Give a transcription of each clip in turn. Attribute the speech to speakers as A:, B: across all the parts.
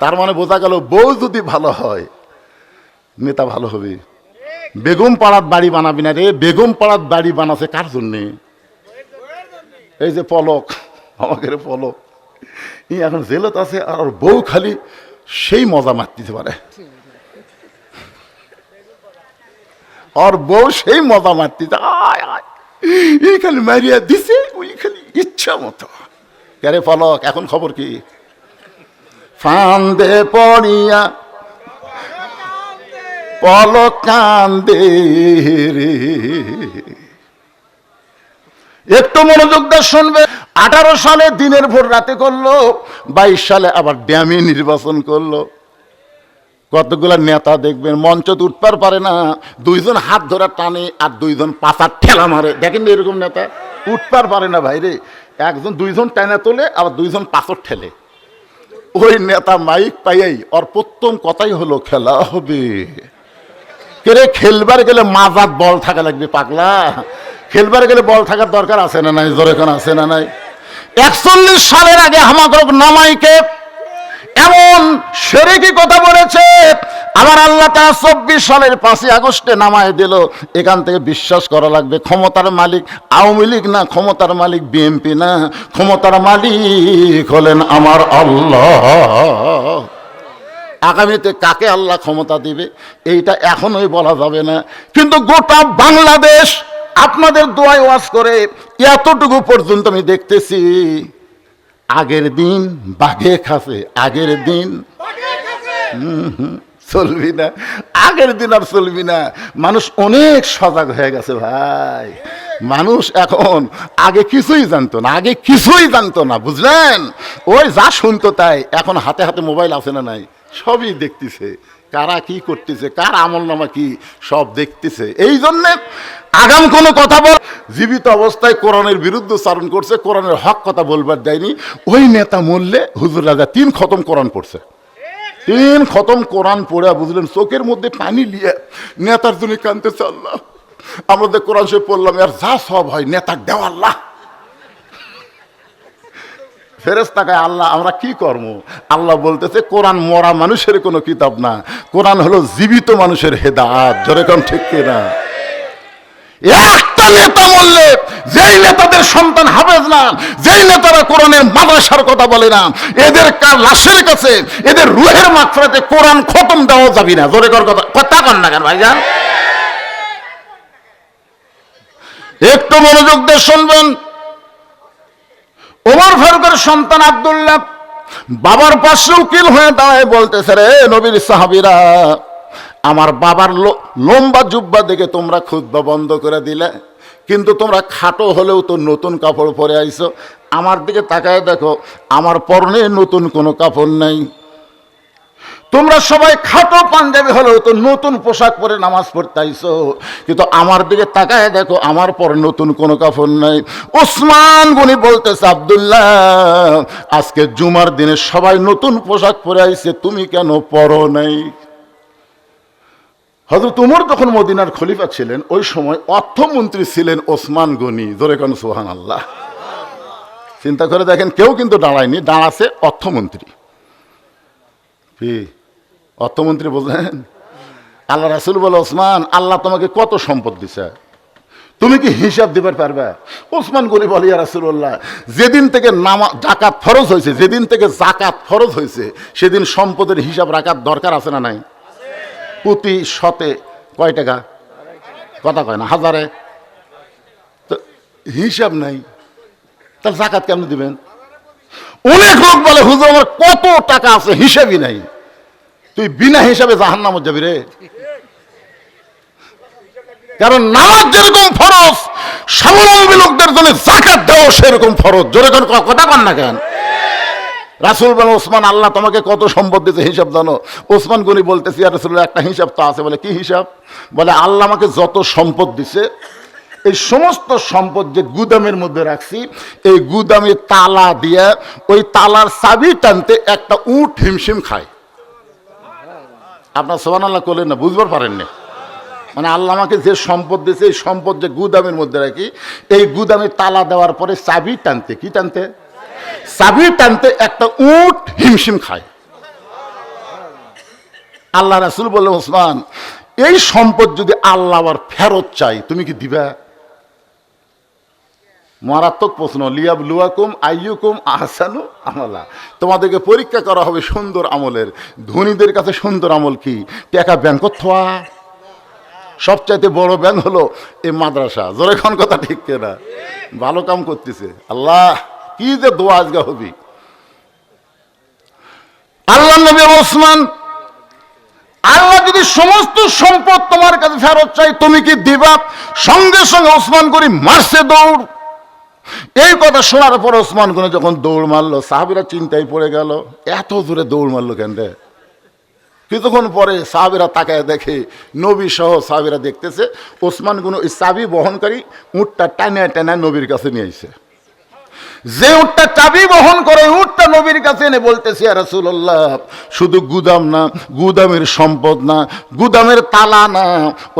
A: তার মানে বোঝা গেল বউ যদি ভালো হয় নেতা ভালো হবে। বেগম পাড়াত বাড়ি বানাবি না রে, বেগম পাড়াত বাড়ি বানাছে কার জন্যে? এই যে পলক, আমাকে পলক এখন জেলত আছে, আর বউ খালি সেই মজা মারতে পারে, আর বউ সেই মজা মারতে এই খালি মারিয়া দিছে, ওই খালি ইচ্ছা মতো। কে পলক, এখন খবর কি? ফান্দে পড়িয়া পলক কান্দে রে। একটু মনোযোগ দিয়ে শুনবে। 18 সালে দিনের ভোর রাতে করলো, 22 সালে আবার ড্যামে নির্বাচন করলো। কতগুলা নেতা দেখবেন মঞ্চে উঠতে পারে না, দুইজন হাত ধরা টানে আর দুইজন পাছার ঠেলা মারে। দেখেন এরকম নেতা উঠতে পারে না ভাইরে, একজন দুইজন টানা তোলে আবার দুইজন পাছর ঠেলে। ওই নেতা মাইক পাইয়াই ওর প্রথম কথাই হলো খেলা হবে। কেরে খেলবার গেলে মাজাত বল থাকা লাগবে পাগলা, খেলবার গেলে বল থাকার দরকার আছে না নাই? জোরে কোন আছে না নাই? 41 সালের আগে হামাকরক নামাইকে এমন শিরকি কথা বলেছে, আবার আল্লাহ তাআলা 24 সালের 5 আগস্টে নামায় দিল। এখান থেকে বিশ্বাস করা লাগবে ক্ষমতার মালিক আওয়ামী লীগ না, ক্ষমতার মালিক বিএনপি না, ক্ষমতার মালিক হলেন আমার আল্লাহ। আগামীতে কাকে আল্লাহ ক্ষমতা দিবে এইটা এখনোই বলা যাবে না, কিন্তু গোটা বাংলাদেশ আপনাদের দোয়ায় ওয়াজ করে এতটুকু পর্যন্ত আমি দেখতেছি। আগের দিন বাঘে খাসে, আগের দিন চলবি না, আগের দিন আর চলবি না। মানুষ অনেক সজাগ হয়ে গেছে ভাই। মানুষ এখন আগে কিছুই জানতো না, আগে কিছুই জানতো না, বুঝলেন? ওই যা শুনতো তাই। এখন হাতে হাতে মোবাইল আছে না নাই? সবই দেখতেছে, কারা কি করতেছে, কার আমল নামা কি, সব দেখতেছে। এই জন্যে আগাম কোনো কথা বল, জীবিত অবস্থায় কোরআনের বিরুদ্ধে চারণ করছে, কোরআনের হক কথা বলবার দেয়নি। ওই নেতা মরলে হুজুর রাজা 3 খতম কোরআন পড়ছে, 3 খতম কোরআন পড়ে বুঝলেন চোখের মধ্যে পানি লিয়ে নেতার জন্য কাঁদতেছে। আল্লাহ আমাদের কোরআন শরীফ পড়লাম, আর যা সব হয় নেতার দেওয়া আল্লাহ। ফেরেশতাকে আল্লাহ আমরা কি করবো? আল্লাহ বলতেছে কোরআন মরা মানুষের কোনো কিতাব না, কোরআন হলো জীবিত মানুষের হেদায়েত। জোরে কোন ঠিক কিনা? একটা নেতা মরলে, যেই নেতাদের সন্তান হাফেজ না, যেই নেতারা কোরআনের মাদ্রাসার কথা বলে না, এদের লাশের কাছে, এদের রুহের মাত্রাতে কোরআন খতম দেওয়া যাবে না। জোরে কর কথা কন না কেন ভাইজান? একটু মনোযোগ দিয়ে শুনবেন। ওমর ফারুকের সন্তান আব্দুল্লাহ বাবার পাশে উকিল হয়ে দাঁড়ায় বলতেছে, রে নবীর সাহাবীরা, আমার বাবার লম্বা জুব্বা দেখে তোমরা খুতবা বন্ধ করে দিলে, কিন্তু তোমরা খাটো হলেও তো নতুন কাপড় পরে আইছো। আমার দিকে তাকায় দেখো, আমার পরনে নতুন কোনো কাপড় নাই। তোমরা সবাই খাটো পাঞ্জাবি হলেও তো নতুন পোশাক পরে নামাজ পড়তে আইছো, কিন্তু আমার দিকে তাকায় দেখো, আমার পরে নতুন কোনো কাপড় নাই। ওসমান গনি বলতেছে, আব্দুল্লাহ আজকে জুমার দিনে সবাই নতুন পোশাক পরে আইছে, তুমি কেন পরো নাই? হযরত ওমর যখন মদিনার খলিফা ছিলেন, ওই সময় অর্থমন্ত্রী ছিলেন ওসমান গনি। জোরে কোন সুবহানাল্লাহ। চিন্তা করে দেখেন, কেউ কিন্তু দাঁড়ায়নি, দাঁড়াছে অর্থমন্ত্রী। কি অর্থমন্ত্রী বললেন? আল্লাহ রাসূল বলে, ওসমান আল্লাহ তোমাকে কত সম্পদ দিছে, তুমি কি হিসাব দিবার পারবে? ওসমান গনি বলে, ইয়া রাসূলুল্লাহ যেদিন থেকে জাকাত ফরজ হয়েছে, যেদিন থেকে জাকাত ফরজ হয়েছে, সেদিন সম্পদের হিসাব রাখার দরকার আছে না নাই? প্রতি শতে কয় টাকা? কথা কয় না, হাজারে। তো হিসাব নাই, তাহলে জাকাত কেমন দিবেন? অনেক লোক বলে, হুজুর আমার কত টাকা আছে হিসাবই নাই। তুই বিনা হিসাবে জাহান্নামে যাবি রে। কারণ নামাজ যেরকম ফরজ, স্বাবলম্বী লোকদের জন্য জাকাত দেওয়া সেরকম ফরজ। জোরে কথা কন না কেন? রাসূল বলেন, ওসমান আল্লাহ তোমাকে কত সম্পদ দিয়েছে হিসাব জানো? ওসমান গনি বলতেছি, ইয়া রাসূলুল্লাহ একটা হিসাব তো আছে। বলে, কি হিসাব? বলে, আল্লাহ আমাকে যত সম্পদ দিছে, এই সমস্ত সম্পদ যে গুদামের মধ্যে রাখছি, এই গুদামে তালা দিয়ে ওই তালার চাবি টানতে একটা উট হিমশিম খায়। আপনার সুবহানাল্লাহ করলেন না, বুঝবার পারেন না? মানে আল্লাহ আমাকে যে সম্পদ দিয়েছে, এই সম্পদ যে গুদামের মধ্যে রাখি, এই গুদামে তালা দেওয়ার পরে চাবি টানতে, কি টানতে? চাবি টানতে একটা উট হিমশিম খায়। আল্লাহ রাসূল বললেন, ওসমান এই সম্পদ যদি আল্লাহ আবার ফেরত চাই তুমি কি দিবা? মারাত্মক প্রশ্ন। লিয়াবলুয়াকুম আইয়ুকুম আহসানু আমালা, তোমাদেরকে পরীক্ষা করা হবে সুন্দর আমলের। ধনীদের কাছে সুন্দর আমল কি? টাকা ব্যাংকত থোয়া। সবচাইতে বড় ব্যাংক হলো এই মাদ্রাসা। জোরে কোন কথা ঠিক কিনা? ভালো কাম করতেছে। আল্লাহ কি যে দোয়া আজকে হবি। আল্লাহ নবী ওসমান, আল্লাহ যদি সমস্ত সম্পদ তোমার কাছে ফেরত চাই তুমি কি দিবা? সঙ্গে সঙ্গে ওসমান গনি মারছে দৌড়। এই কথা শোনার পর ওসমান গনি যখন দৌড় মারলো, সাহাবীরা চিন্তায় পড়ে গেল, এত জোরে দৌড় মারলো কেন রে? কিছুক্ষণ পরে সাহাবীরা তাকায় দেখে, নবী সহ সাহাবীরা দেখতেছে ওসমান গনি ওই চাবি বহনকারী উটটা টানা টানা নবীর কাছে নিয়ে আইছে। যে উটটা চাবি বহন করে উটটা নবীর কাছে এনে বলতেছে, ইয়া রাসূলুল্লাহ, শুধু গুদাম না, গুদামের সম্পদ না, গুদামের তালা না,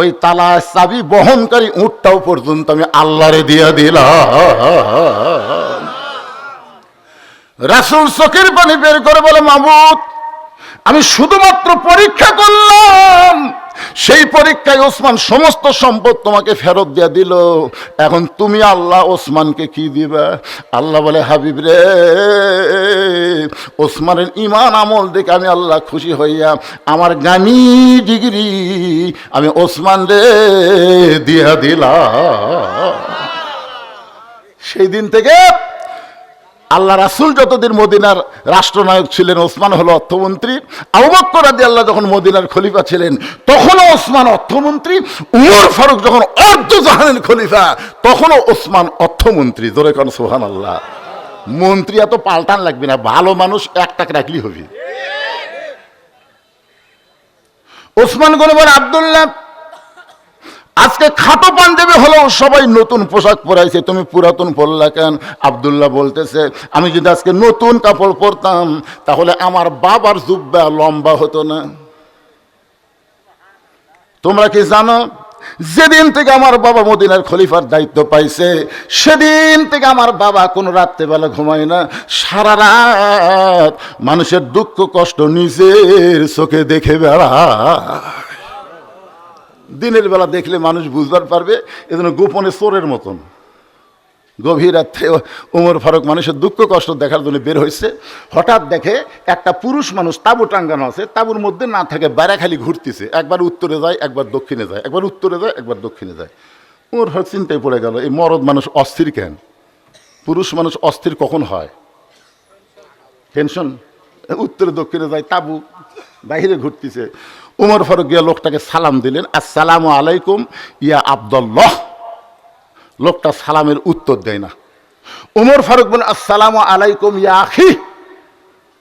A: ওই তালা চাবি বহনকারী উটটাও পর্যন্ত আমি আল্লাহরে দিয়া দিলাম। রাসূল চোখের পানি বের করে বলে, মাবুদ, আমি শুধুমাত্র পরীক্ষা করলাম, সেই পরীক্ষায় ওসমান সমস্ত সম্পদ তোমাকে ফেরত দিয়ে দিল, এখন তুমি আল্লাহ ওসমানকে কি দিবা? আল্লাহ বলে, হাবিব রে, ওসমানের ঈমান আমল দেখে আমি আল্লাহ খুশি হইয়া আমার গানি ডিগ্রি আমি ওসমান রে দিয়া দিলাম। সেই দিন থেকে আল্লাহ রাসূল যতদিন মদিনার রাষ্ট্রনায়ক ছিলেন, ওসমান হলো অর্থমন্ত্রী। আবু বকর রাদিয়াল্লাহু যখন মদিনার খলিফা ছিলেন তখনও ওসমান অর্থমন্ত্রী। উমর ফারুক যখন অর্ধজাহানের খলিফা তখনও ওসমান অর্থমন্ত্রী। জোরে কোন সুবহানাল্লাহ। মন্ত্রী এত পাল্টান লাগবে না, ভালো মানুষ একটাকে রাখলেই হবে। ওসমান গনি বলে, আব্দুল্লাহ, আজকে খাটো পাঞ্জাবি হলো সবাই নতুন পোশাক পরাইছে, তুমি পুরাতন পরলা কেন? আব্দুল্লাহ বলতেছে, আমি যদি আজকে নতুন কাপড় পরতাম তাহলে আমার বাবার জুব্বা লম্বা হতো না। তোমরা কি জানো, যেদিন থেকে আমার বাবা মদিনার খলিফার দায়িত্ব পাইছে সেদিন থেকে আমার বাবা কোনো রাত্রেবেলা ঘুমায় না, সারা রাত মানুষের দুঃখ কষ্ট নিজের চোখে দেখে বেড়ায়। দিনের বেলা দেখলে মানুষ বুঝবার পারবে, এজন্য গোপনে চোরের মতন গভীর রাত্রে ওমর ফারুক মানুষের দুঃখ কষ্ট দেখার জন্য বের হয়েছে। হঠাৎ দেখে একটা পুরুষ মানুষ তাঁবু টাঙ্গানো আছে, তাঁবুর মধ্যে না থাকে, বাইরে খালি ঘুরতেছে, একবার উত্তরে যায় একবার দক্ষিণে যায়, একবার উত্তরে যায় একবার দক্ষিণে যায়। ওমর ফারুক চিন্তায় পড়ে গেল, এই মরদ মানুষ অস্থির কেন? পুরুষ মানুষ অস্থির কখন হয়? টেনশন। উত্তরে দক্ষিণে যায়, তাঁবু বাইরে ঘুরতেছে। উমর ফারুক গিয়া লোকটাকে সালাম দিলেন, আসসালামু আলাইকুম ইয়া আব্দুল্লাহ। লোকটা সালামের উত্তর দেয় না। উমর ফারুক বলেন, আসসালামু আলাইকুম ইয়া আখি।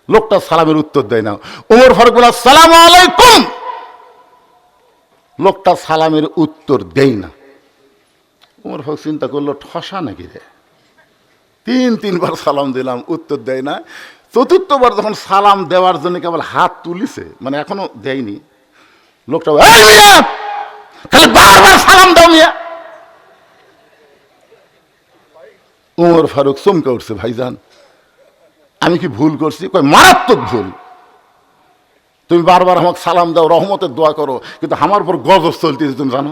A: লোকটা সালামের উত্তর দেয় না। উমর ফারুক বলেন, আসসালামু আলাইকুম। লোকটা সালামের উত্তর দেয় না। উমর ফারুক চিন্তা করলো, ঠসা নাকি রে, তিনবার সালাম দিলাম উত্তর দেয় না। চতুর্থবার যখন সালাম দেওয়ার জন্য কেবল হাত তুলিছে, মানে এখনো দেয়নি, লোকটা খালি বারবার সালাম দাও মিয়া। উমর ফারুক চমকে উঠছে, ভাইজান আমি কি ভুল করছি? কয়, মারাত্মক ভুল। তুমি বারবার আমাকে সালাম দাও, রহমতের দোয়া করো, কিন্তু আমার উপর গজব চলতেছে, তুমি জানো?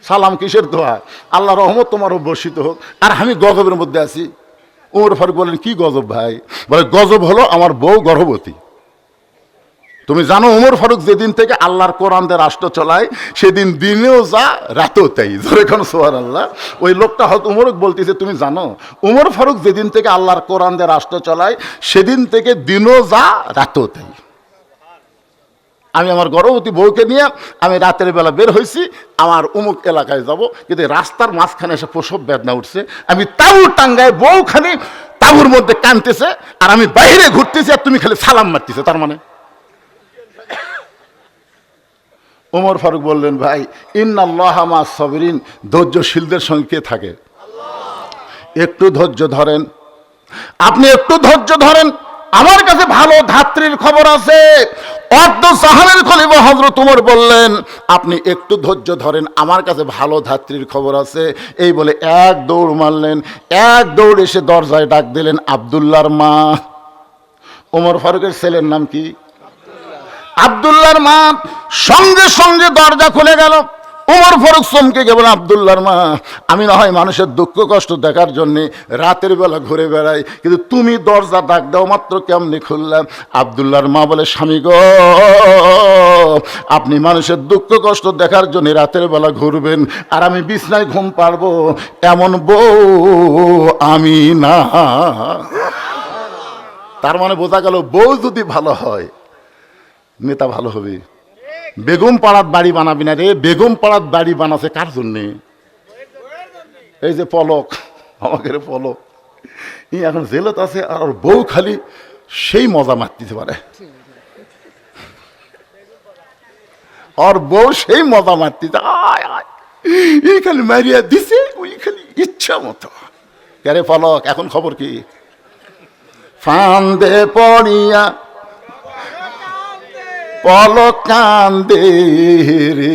A: সালাম কিসের দোয়া? আল্লাহ রহমত তোমার বর্ষিত হোক, আর আমি গজবের মধ্যে আছি। উমর ফারুক বলেন, কি গজব ভাই? বলে, গজব হলো আমার বউ গর্ভবতী। তুমি জানো উমর ফারুক যেদিন থেকে আল্লাহর কোরআন দিয়ে রাষ্ট্র চলায় সেদিন দিনেও যা রাতেও তাই। যখন সুবহানাল্লাহ, ওই লোকটা হয়তো উমরক বলতেছে, তুমি জানো উমর ফারুক যেদিন থেকে আল্লাহর কোরআন দিয়ে রাষ্ট্র চলায় সেদিন থেকে দিনও যা রাতেও তাই। আমি আমার গর্ভবতী বউকে নিয়ে আমি রাতের বেলা বের হয়েছি, আমার অমুক এলাকায় যাব, কিন্তু রাস্তার মাঝখানে এসে প্রসব বেদনা উঠছে, আমি তাঁবু টাঙ্গায় বউখানি তাঁবুর মধ্যে কাঁদতেছে আর আমি বাইরে ঘুরতেছি আর তুমি খালি সালাম মারতেছে। তার মানে ওমর ফারুক বললেন, ভাই ইন্নাল্লাহা মা সাবিরিন, ধৈর্যশীলদের সঙ্গে কে থাকে? একটু ধৈর্য ধরেন, আপনি একটু ধৈর্য ধরেন, আমার কাছে ভালো ধাত্রীর খবর আছে। অর্ধ জাহানের খলিফা হযরত ওমর বললেন, আপনি একটু ধৈর্য ধরেন, আমার কাছে ভালো ধাত্রীর খবর আছে। এই বলে এক দৌড় মারলেন, এক দৌড় এসে দরজায় ডাক দিলেন আব্দুল্লাহর মা। ওমর ফারুকের ছেলের নাম কি? আব্দুল্লাহর মা সঙ্গে সঙ্গে দরজা খুলে গেল। ওমর ফারুক চমকে গেল, আব্দুল্লাহর মা, আমি না হয় মানুষের দুঃখ কষ্ট দেখার জন্যে রাতের বেলা ঘুরে বেড়াই, কিন্তু তুমি দরজা ডাক দাও মাত্র কেমনি খুললাম? আব্দুল্লাহর মা বলে, স্বামী গো, আপনি মানুষের দুঃখ কষ্ট দেখার জন্য রাতের বেলা ঘুরবেন আর আমি বিছনায় ঘুম পারবো, এমন বউ আমি না। তার মানে বোঝা গেল, বউ যদি ভালো হয় নেতা ভালো হবে। বেগম পাড়াত বাড়ি বানাবি না রে, বেগম পাড়াত বাড়ি বানাছে কার জন্যে? এই যে পলক, আমাকে পলক, ই এখন জেলত আছে আর ওর বউ খালি সেই মজা মারতে পারে, ওর বউ সেই মজা মারতে, আয় আয় এই খালি মারিয়া দিছে, ওই খালি ইচ্ছা মতো। কে পলক, এখন খবর কি? ফান্দে পড়িয়া পলক কান্দে রে।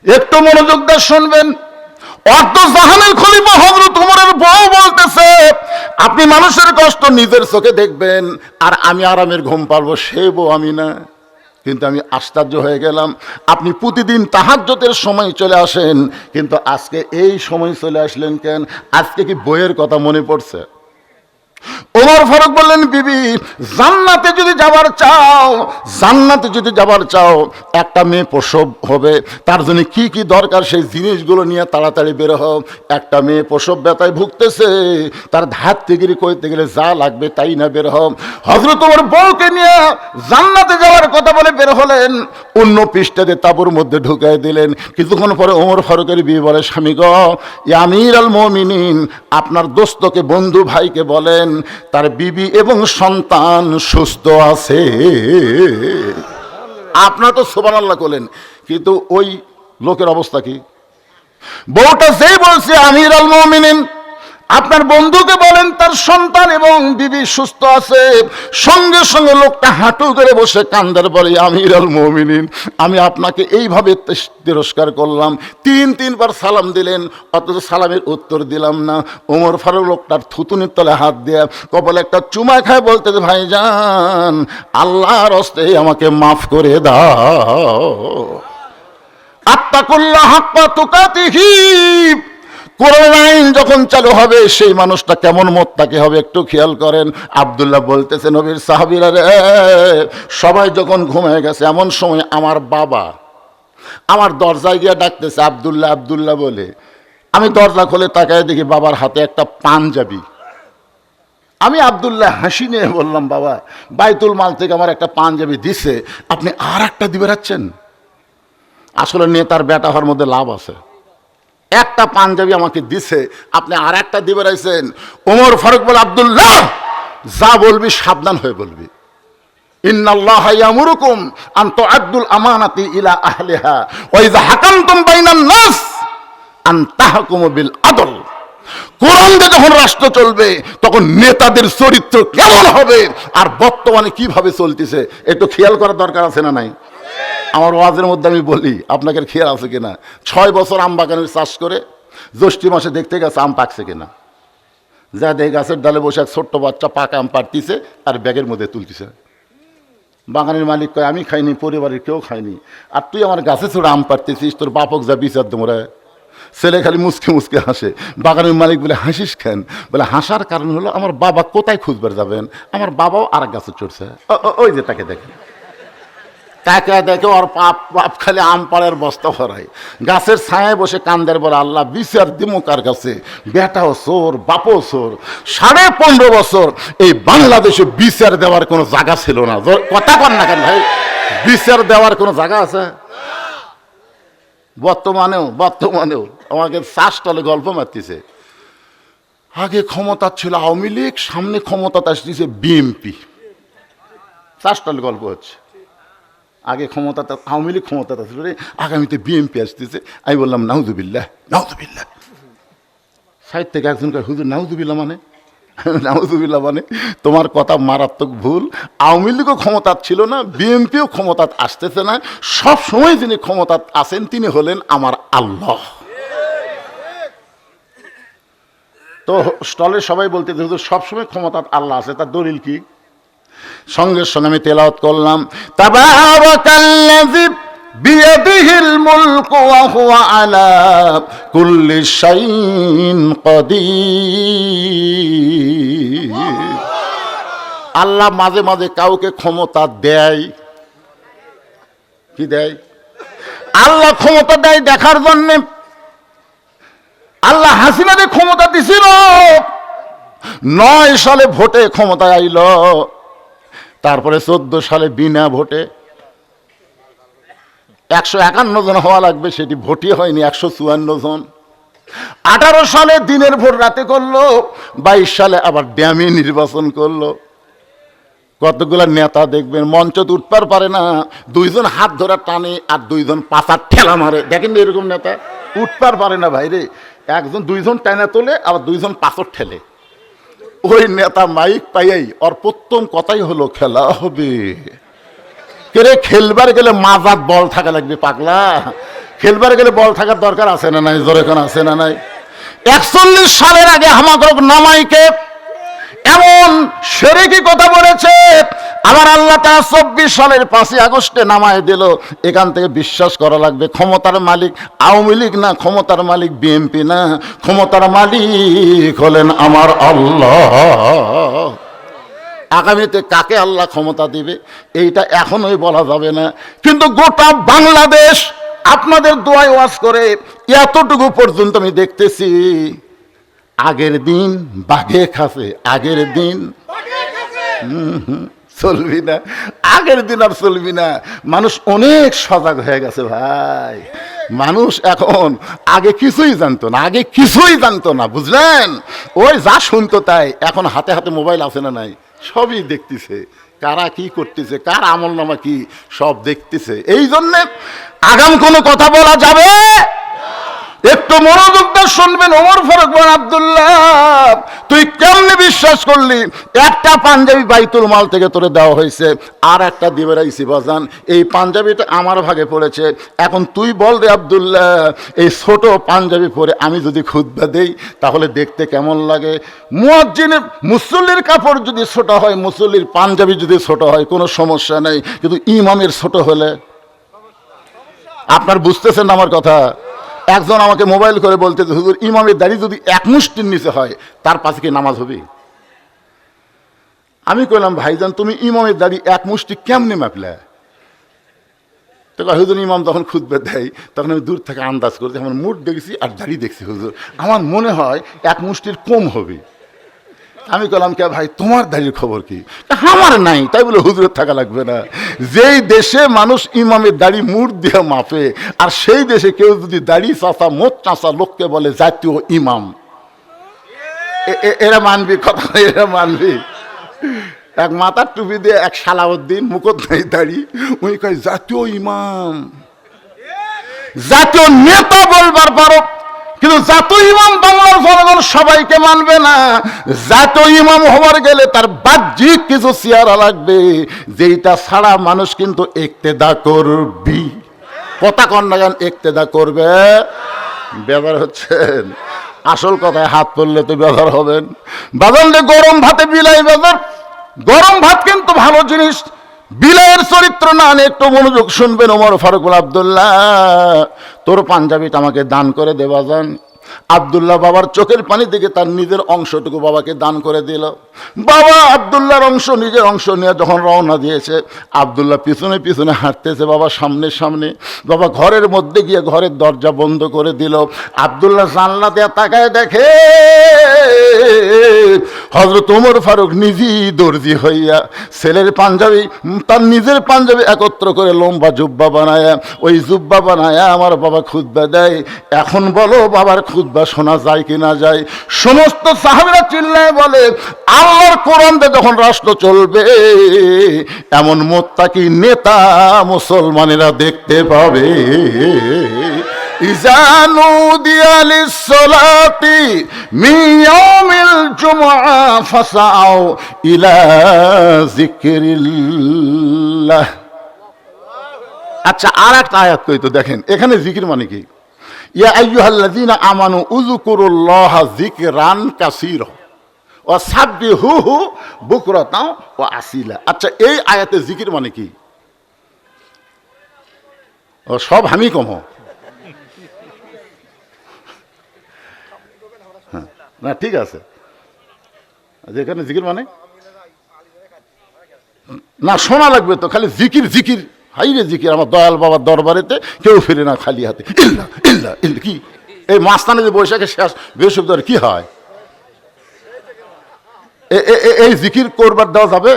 A: একটু মনোযোগ দিয়ে শুনবেন। অর্ধ জাহানের খলিফা হযরত ওমরের বউ বলতেছে, আপনি মানুষের কষ্ট নিজের চোখে দেখবেন আর আমি আরামের ঘুম পারবো, সে বউ আমি না। কিন্তু আমি আশ্চর্য হয়ে গেলাম, আপনি প্রতিদিন তাহাজ্জুদের সময় চলে আসেন, কিন্তু আজকে এই সময় চলে আসলেন কেন? আজকে কি বইয়ের কথা মনে পড়ছে? ওমর ফারুক বললেন, বিবি, জান্নাতে যদি যাবার চাও, জান্নাতে যদি যাবার চাও, একটা মেয়ে প্রসব হবে, তার জন্য কি কি দরকার সেই জিনিসগুলো নিয়ে তাড়াতাড়ি বের হও। একটা মেয়ে প্রসব ব্যথায় ভুগতেছে, তার ধার থেকে কইতে গেলে যা লাগবে তাই না বের হও। হযরত ওমর বউকে নিয়ে জান্নাতে যাওয়ার কথা বলে বের হলেন, অন্য পৃষ্ঠাতে তাঁবুর মধ্যে ঢুকাই দিলেন। কিছুক্ষণ পরে ওমর ফারুকের বিবি বলে, স্বামী গো, ইয়া আমিরুল মুমিনিন, আপনার দোস্তকে, বন্ধু ভাইকে বলেন তার বিবি এবং সন্তান সুস্থ আছে। আপনারা তো সুবহানাল্লাহ বলেন, কিন্তু ওই লোকের অবস্থা কি? বউটা যেই বলছে আমিরুল মুমিনিন, আপনার বন্ধুকে বলেন তার সন্তান এবং বিবি সুস্থ আছে, সঙ্গে সঙ্গে লোকটা হাঁটু করে বসে কান্দার পরে, আমিরুল মুমিনিন, আমি আপনাকে এইভাবে তিরস্কার করলাম, তিনবার সালাম দিলেন, অথচ সালামের উত্তর দিলাম না। ওমর ফারুক লোকটার থুতুনির তলে হাত দেয়া কপালে একটা চুমা খায় বলতেছে, ভাইজান, আল্লাহর হস্তে আমাকে মাফ করে দাও। আত্তাকুল্লাহ হাক্কা তুকাতিহি, কোরআন আইন যখন চালু হবে সেই মানুষটা কেমন মোত্তাকি হবে একটু খেয়াল করেন। আব্দুল্লাহ বলতেছে, নবীর সাহাবীরা রে, সবাই যখন ঘুমিয়ে গেছে, এমন সময় আমার বাবা আমার দরজায় গিয়ে ডাকতেছে, আব্দুল্লাহ আব্দুল্লাহ বলে। আমি দরজা খুলে তাকায় দেখি বাবার হাতে একটা পাঞ্জাবি। আমি আব্দুল্লাহ হাসি নিয়ে বললাম, বাবা, বাইতুল মাল থেকে আমার একটা পাঞ্জাবি দিছে, আপনি আর একটা দিবে রাখছেন? আসলে নেতার বেটা হওয়ার মধ্যে লাভ আছে, একটা পাঞ্জাবি আমাকে দিছে, আপনি আর একটা দিবে রাখছেন। ওমর ফারুক বলে, আব্দুল্লাহ, যা বলবি সাবধান হয়ে বলবি। ইন্নাল্লাহা ইয়ামুরুকুম আন তুআদ্দুল আমানাতি ইলা আহলিহা ওয়া ইযা হাকামতুম বাইনান নাস আন তাহকুমু বিল আদল। কোরআন দিয়ে যখন রাষ্ট্র চলবে তখন নেতাদের চরিত্র কেমন হবে আর বর্তমানে কিভাবে চলতেছে একটু খেয়াল করার দরকার আছে না নাই? আমার ওয়াজের মধ্যে আমি বলি, আপনাকে খেয়াল আছে কিনা, 6 বছর আম বাগানের চাষ করে জ্যৈষ্ঠ মাসে দেখতে গেছে আম পাকছে কিনা, যা দেখে গাছের ডালে বসে এক ছোট্ট বাচ্চা পাকা আম পাড়তিছে আর ব্যাগের মধ্যে তুলতেছে। বাগানের মালিক কয়, আমি খাইনি, পরিবারের কেউ খায়নি, আর তুই আমার গাছে ছোট আম পাড়তেছিস, তোর বাপক যা বিচার তোমরা। ছেলে খালি মুসকে মুসকে হাসে। বাগানের মালিক বলে, হাসিস কেন? বলে, হাসার কারণ হলো আমার বাবা কোথায় খুঁজবার যাবেন, আমার বাবাও আর গাছে চড়ছে, ওই যে তাকে দেখে, তাকে দেখে ওর পাপ খালি আম পাড়ের বস্তা ভরায়, গাছের ছায়ায় বসে কান্দের বলে, আল্লাহ বিচার দিমো কার কাছে, বেটাও চোর বাপও চোর। 15.5 বছর এই বাংলাদেশে বিচার দেওয়ার কোনো জায়গা ছিল না। কথা কর না কেন ভাই, বিচার দেওয়ার কোনো জায়গা আছে? বর্তমানেও আমাকে শ্বাসতলে গল্প মারতেছে, আগে ক্ষমতা ছিল আওয়ামী লীগ, সামনে ক্ষমতা আসতেছে বিএনপি, শ্বাসতলে গল্প হচ্ছে। আগে ক্ষমতাটা আওয়ামী লীগ ক্ষমতাটা ছিল, আগামীতে বিএনপি আসতেছে। আমি বললাম, নাউজুবিল্লাহ নাউজুবিল্লাহ। সাইড থেকে একজন কয়, হুজুর নাউজুবিল্লাহ মানে? নাউজুবিল্লাহ মানে তোমার কথা মারাত্মক ভুল। আওয়ামী লীগও ক্ষমতা ছিল না, বিএনপিও ক্ষমতা আসতেছে না, সব সময় যিনি ক্ষমতা আছেন তিনি হলেন আমার আল্লাহ। তো স্টলে সবাই বলতে, হুজুর সবসময় ক্ষমতা আল্লাহ আছে, তার দলিল কি? সঙ্গে সঙ্গে আমি তেলাওয়াত করলাম, তাবারাকাল্লাযী বিয়াদিহিল মুলকু ওয়া হুয়া আলা কুল্লি শাইইন কাদির। আল্লাহ মাঝে মাঝে কাউকে ক্ষমতা দেয়, কি দেয়? আল্লাহ ক্ষমতা দেয় দেখার জন্য। আল্লাহ হাসিনাকে ক্ষমতা দিছিল, 9 সালে ভোটে ক্ষমতা আইল, তারপরে 14 সালে বিনা ভোটে 151 জন হওয়া লাগবে, সেটি ভোটই হয়নি, 154 জন। 18 সালে দিনের ভোট রাতে করলো, 22 সালে আবার ড্যামে নির্বাচন করলো। কতগুলা নেতা দেখবেন মঞ্চে উঠবার পারে না, 2 জন হাত ধরা টানে আর 2 জন পাছার ঠেলা মারে। দেখেন এরকম নেতা উঠবার পারে না ভাইরে, 2 জন টানা তোলে আবার 2 জন পাছর ঠেলে। ওই নেতা মাইক পাইয়াই ওর প্রথম কথাই হলো খেলা হবে। কেরে খেলবার গেলে মাজাত বল থাকা লাগবে পাগলা, খেলবার গেলে বল থাকার দরকার আছে না নাই? জোরে কোন আছে না নাই? 41 সালের আগে হামাকরক নামাইকে এমন শিরকি কথা বলেছে, আবার আল্লাহ তাআলা 24 সালের 5 আগস্টে নামায় দিল। এখান থেকে বিশ্বাস করা লাগবে ক্ষমতার মালিক আওয়ামী লীগ না, ক্ষমতার মালিক বিএনপি না, ক্ষমতার মালিক হলেন আমার আল্লাহ। আগামীতে কাকে আল্লাহ ক্ষমতা দিবে এইটা এখনোই বলা যাবে না, কিন্তু গোটা বাংলাদেশ আপনাদের দোয়ায় ওয়াজ করে এতটুকু পর্যন্ত আমি দেখতেছি। আগের দিন বাঘে খাসে, আগের দিন চলবি না, আগের দিন আর চলবি না। মানুষ অনেক সজাগ হয়ে গেছে ভাই। মানুষ এখন আগে কিছুই জানতো না, আগে কিছুই জানতো না, বুঝলেন? ওই যা শুনতো তাই। এখন হাতে হাতে মোবাইল আছে না নাই? সবই দেখতেছে, কারা কি করতেছে, কার আমল নামা কি, সব দেখতেছে। এই জন্যে আগাম কোনো কথা বলা যাবে। একটু মনোযোগ দিয়ে শুনবেন। ওমর ফারুক বিন আব্দুল্লাহ, তুই কেমনে বিশ্বাস করলি একটা পাঞ্জাবি বাইতুল মাল থেকে তোরে দেওয়া হয়েছে, আর একটা দিবে রাইছি বাজান, এই পাঞ্জাবিটা আমার ভাগে পড়েছে। এখন তুই বল রে আব্দুল্লাহ, এই ছোট পাঞ্জাবি পরে আমি যদি খুতবা দেই তাহলে দেখতে কেমন লাগে? মুয়াজ্জিনের মুসল্লির কাপড় যদি ছোট হয়, মুসল্লির পাঞ্জাবি যদি ছোট হয় কোনো সমস্যা নেই, কিন্তু ইমামের ছোট হলে, আপনার বুঝতেছেন আমার কথা? একজন আমাকে মোবাইল করে বলতে, হুজুর ইমামের দাড়ি যদি 1 মুষ্টির নিচে হয় তার পাশে কি নামাজ হবে? আমি কইলাম ভাইজান তুমি ইমামের দাড়ি 1 মুষ্টি কেমনে মাপলে? তো হুজুর ইমাম যখন খুতবা দেয় তখন আমি দূর থেকে আন্দাজ করছি, আমার মুখ দেখছি আর দাড়ি দেখছি, হুজুর আমার মনে হয় 1 মুষ্টির কম হবে। আমি বললাম কে ভাই তোমার দাড়ির খবর কি? আমার নাই। তাই বলে হুজুরের থাকা লাগবে না। যেই দেশে মানুষ ইমামের দাড়ি মুঠ দিয়ে মাপে, আর সেই দেশে কেউ যদি দাড়ি চাচা মোট চাচা লোককে বলে জাতীয় ইমাম, এরা মানবি কথা? এরা মানবি? এক মাথার টুপি দিয়ে এক সালাউদ্দিন মুকুট নাই দাড়ি, উনি কয় জাতীয় ইমাম। জাতীয় নেতা বলবার পারো, কিন্তু জাতীয় ইমাম বাংলার জনগণ সবাইকে মানবে না। জাতীয় ইমাম হওয়ার গেলে তার বাহ্যিক কিছু চেহারা লাগবে, যেটা ছাড়া মানুষ কিন্তু ইক্তেদা করবি। কথা কন্যাগান ইক্তেদা করবে। ব্যবহার হচ্ছেন? আসল কথায় হাত পড়লে তো ব্যবহার হবেন। বাজানলে গরম ভাতে বিলাই বাজার, গরম ভাত কিন্তু ভালো জিনিস, বিলাইয়ের চরিত্র না। একটু মনোযোগ শুনবেন। ওমর ফারুক বিন আব্দুল্লাহ, তোর পাঞ্জাবিটা আমাকে দান করে দে বাজান। আব্দুল্লাহ বাবার চোখের পানি থেকে তার নিজের অংশটুকু বাবাকে দান করে দিল। বাবা আব্দুল্লাহর অংশ, নিজের অংশ নিয়ে যখন রওনা দিয়েছে, আব্দুল্লাহ পিছনে পিছনে হাঁটতেছে, বাবা সামনে সামনে। বাবা ঘরের মধ্যে গিয়ে ঘরের দরজা বন্ধ করে দিল। আব্দুল্লাহ জানলা দিয়ে তাকায় দেখে হযরত ওমর ফারুক নিজেই দর্জি হইয়া ছেলের পাঞ্জাবি, তার নিজের পাঞ্জাবি একত্র করে লম্বা জুব্বা বানায়, ওই জুব্বা বানায় আমার বাবা খুতবা দেয়। এখন বলো বাবার খুতবা শোনা যায় কি না যায়? সমস্ত সাহাবীরা চিল্লায় বলে, আল্লাহর কোরআন দিয়ে যখন রাষ্ট্র চলবে এমন মুত্তাকি নেতা মুসলমানেরা দেখতে পাবে। ইযা নুদিয়া লিস-সালাতি মিন ইয়াউমিল জুমআ ফাসাউ ইলা যিকরিল্লাহ। আচ্ছা, আর একটা আয়াত কই তো দেখেন, এখানে জিকির মানে কি? ইয়া আইয়ুহাল্লাযীনা আমানু উযকুরুল্লাহা যিকরান কাসীরা ও সাব্বিহুহু বুকরাতাও ওয়া আসিলা। আচ্ছা, এই আয়াতে জিকির মানে কি? ও সব আমি কম, হ্যাঁ না ঠিক আছে, যেখানে জিকির মানে না শোনা লাগবে তো, খালি জিকির জিকির, হাই রে জিকির, আমার দয়াল বাবার দরবারেতে কেউ ফিরে না খালি হাতে, ইল্লা ইল্লা ইল্লা। কি এই মাঝখানে যে বৈশাখে শেষ বৃহস্পতিবার কি হয়? এই জিকির করবার দেওয়া যাবে?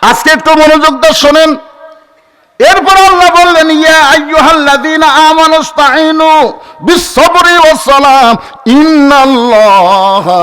A: আজকে একটু মনোযোগ দিয়ে শোনেন। এরপর আল্লাহ বললেন, ইয়া আইয়ুহাল্লাযীনা আমানুস্তাঈনু বিস-সাবরি ওয়াস-সালাহ ইন্নাল্লাহা